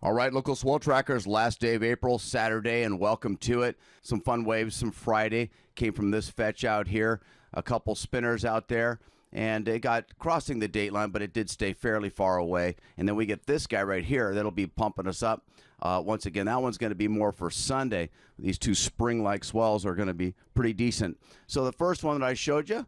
All right, local swell trackers, last day of April, Saturday, and welcome to it. Some fun waves, some Friday. Came from this fetch out here. A couple spinners out there, and it got crossing the date line, but it did stay fairly far away. And then we get this guy right here that'll be pumping us up. Once again, that one's going to be more for Sunday. These two spring-like swells are going to be pretty decent. So the first one that I showed you,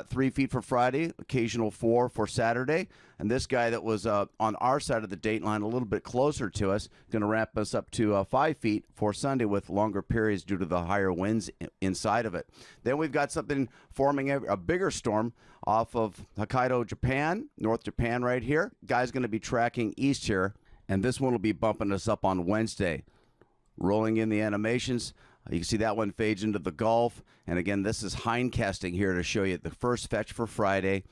3 feet for Friday, occasional 4 for Saturday. And this guy that was on our side of the date line, a little bit closer to us, going to ramp us up to 5 feet for Sunday with longer periods due to the higher winds inside of it. Then we've got something forming a bigger storm off of Hokkaido, Japan, North Japan right here. Guy's going to be tracking east here, and this one will be bumping us up on Wednesday. Rolling in the animations. You can see that one fades into the Gulf. And again, this is hindcasting here to show you the first fetch for Friday.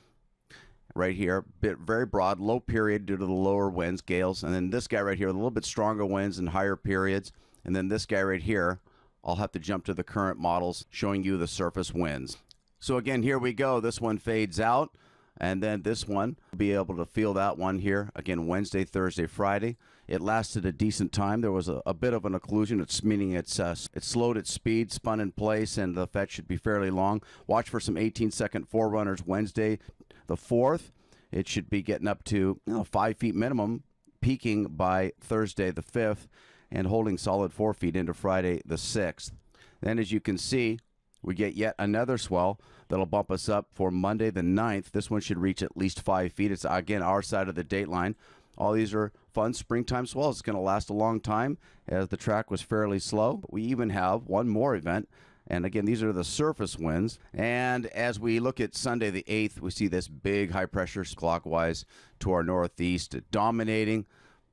Right here, very broad, low period due to the lower winds, gales. And then this guy right here, a little bit stronger winds and higher periods. And then this guy right here, I'll have to jump to the current models showing you the surface winds. So again, here we go. This one fades out. And then this one, we'll be able to feel that one here. Again, Wednesday, Thursday, Friday. It lasted a decent time. There was a bit of an occlusion. It's meaning it slowed its speed, spun in place, and the fetch should be fairly long. Watch for some 18-second forerunners Wednesday, the 4th. It should be getting up to 5 feet minimum, peaking by Thursday, the 5th, and holding solid 4 feet into Friday, the 6th. Then, as you can see, we get yet another swell that'll bump us up for Monday the 9th. This one should reach at least 5 feet. It's, again, our side of the date line. All these are fun springtime swells. It's going to last a long time as the track was fairly slow. But we even have one more event. And again, these are the surface winds. And as we look at Sunday the 8th, we see this big high pressure clockwise to our northeast, dominating,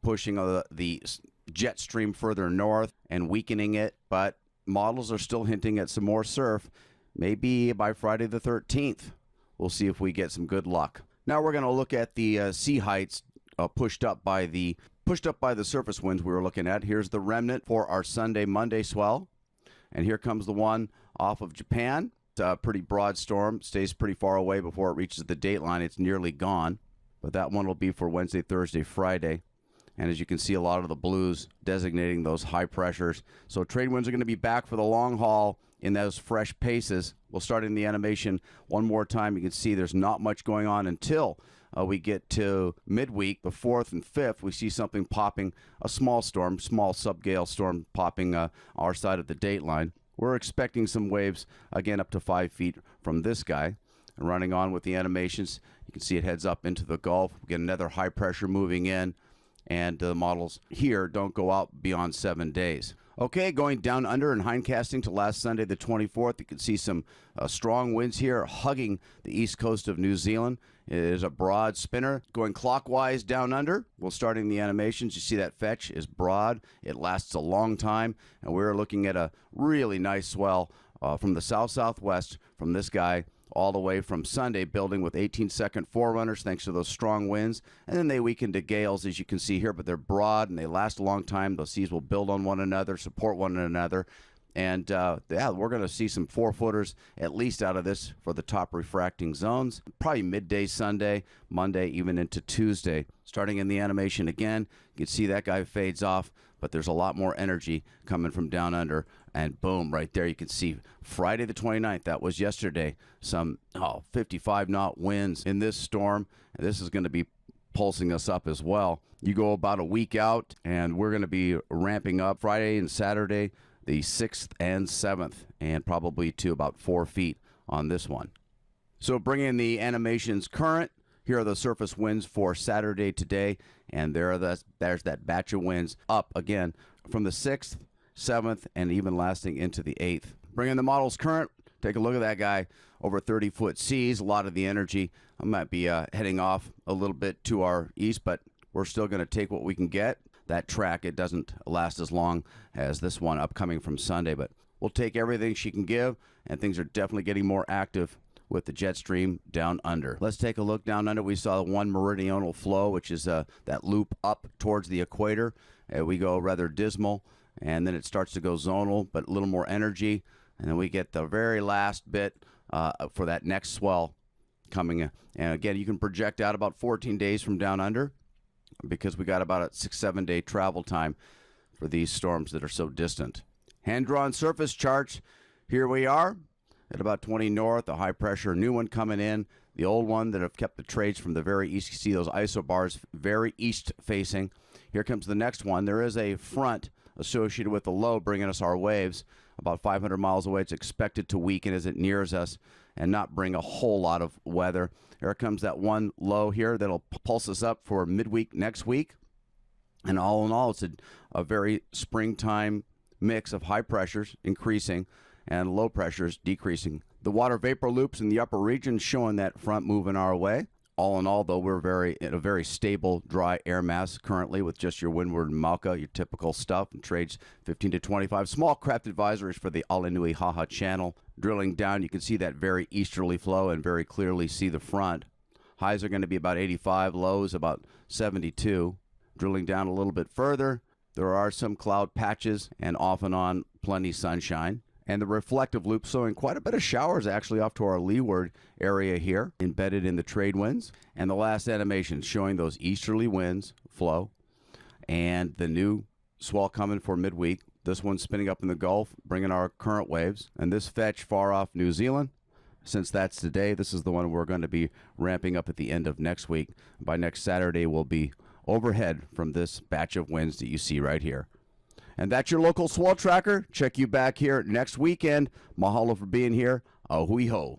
pushing the jet stream further north and weakening it. But models are still hinting at some more surf. Maybe by Friday the 13th, we'll see if we get some good luck. Now we're going to look at the sea heights pushed up by the surface winds we were looking at. Here's the remnant for our Sunday, Monday swell. And here comes the one off of Japan. It's a pretty broad storm. Stays pretty far away before it reaches the date line. It's nearly gone. But that one will be for Wednesday, Thursday, Friday. And as you can see, a lot of the blues designating those high pressures. So trade winds are going to be back for the long haul in those fresh paces. We'll start in the animation one more time. You can see there's not much going on until we get to midweek, the 4th and 5th. We see something popping, a small storm, small subgale storm popping our side of the date line. We're expecting some waves, again, up to 5 feet from this guy. And running on with the animations, you can see it heads up into the Gulf. We get another high pressure moving in. And the models here don't go out beyond 7 days. Okay, going down under and hindcasting to last Sunday, the 24th. You can see some strong winds here hugging the east coast of New Zealand. It is a broad spinner going clockwise down under. We'll start in the animations. You see that fetch is broad. It lasts a long time. And we're looking at a really nice swell from the south-southwest from this guy all the way from Sunday, building with 18-second forerunners thanks to those strong winds. And then they weaken to gales, as you can see here, but they're broad and they last a long time. Those seas will build on one another, support one another. And yeah, we're going to see some 4-footers at least out of this for the top refracting zones. Probably midday Sunday, Monday, even into Tuesday. Starting in the animation again, you can see that guy fades off, but there's a lot more energy coming from down under. And boom, right there you can see Friday the 29th, that was yesterday, some 55-knot winds in this storm. And this is going to be pulsing us up as well. You go about a week out, and we're going to be ramping up Friday and Saturday, the 6th and 7th, and probably to about 4 feet on this one. So bringing the animations current, here are the surface winds for Saturday today, and there's that batch of winds up again from the 6th, 7th, and even lasting into the 8th. Bringing the models current, take a look at that guy, over 30-foot seas, a lot of the energy. I might be heading off a little bit to our east, but we're still going to take what we can get. That track, it doesn't last as long as this one upcoming from Sunday, but we'll take everything she can give, and things are definitely getting more active with the jet stream down under. Let's take a look down under. We saw the one meridional flow, which is that loop up towards the equator. We go rather dismal, and then it starts to go zonal, but a little more energy. And then we get the very last bit for that next swell coming in. And again, you can project out about 14 days from down under. because we got about a 6-7 day travel time for these storms that are so distant. Hand-drawn surface charts. Here we are at about 20 north, a high-pressure new one coming in. The old one that have kept the trades from the very east. You see those isobars very east-facing. Here comes the next one. There is a front associated with the low bringing us our waves. About 500 miles away, it's expected to weaken as it nears us and not bring a whole lot of weather. Here comes that one low here that'll pulse us up for midweek next week. And all in all, it's a very springtime mix of high pressures increasing and low pressures decreasing. The water vapor loops in the upper region showing that front moving our way. All in all, though, we're in a very stable, dry air mass currently with just your windward Malka, your typical stuff, and trades 15 to 25. Small craft advisories for the Alinui Haha channel. Drilling down, you can see that very easterly flow and very clearly see the front. Highs are going to be about 85, lows about 72. Drilling down a little bit further, there are some cloud patches and off and on plenty sunshine. And the reflective loop showing quite a bit of showers actually off to our leeward area here, embedded in the trade winds. And the last animation showing those easterly winds flow and the new swell coming for midweek. This one's spinning up in the Gulf, bringing our current waves. And this fetch far off New Zealand, since that's today, this is the one we're going to be ramping up at the end of next week. By next Saturday, we'll be overhead from this batch of winds that you see right here. And that's your local swell tracker. Check you back here next weekend. Mahalo for being here. Ahui ho.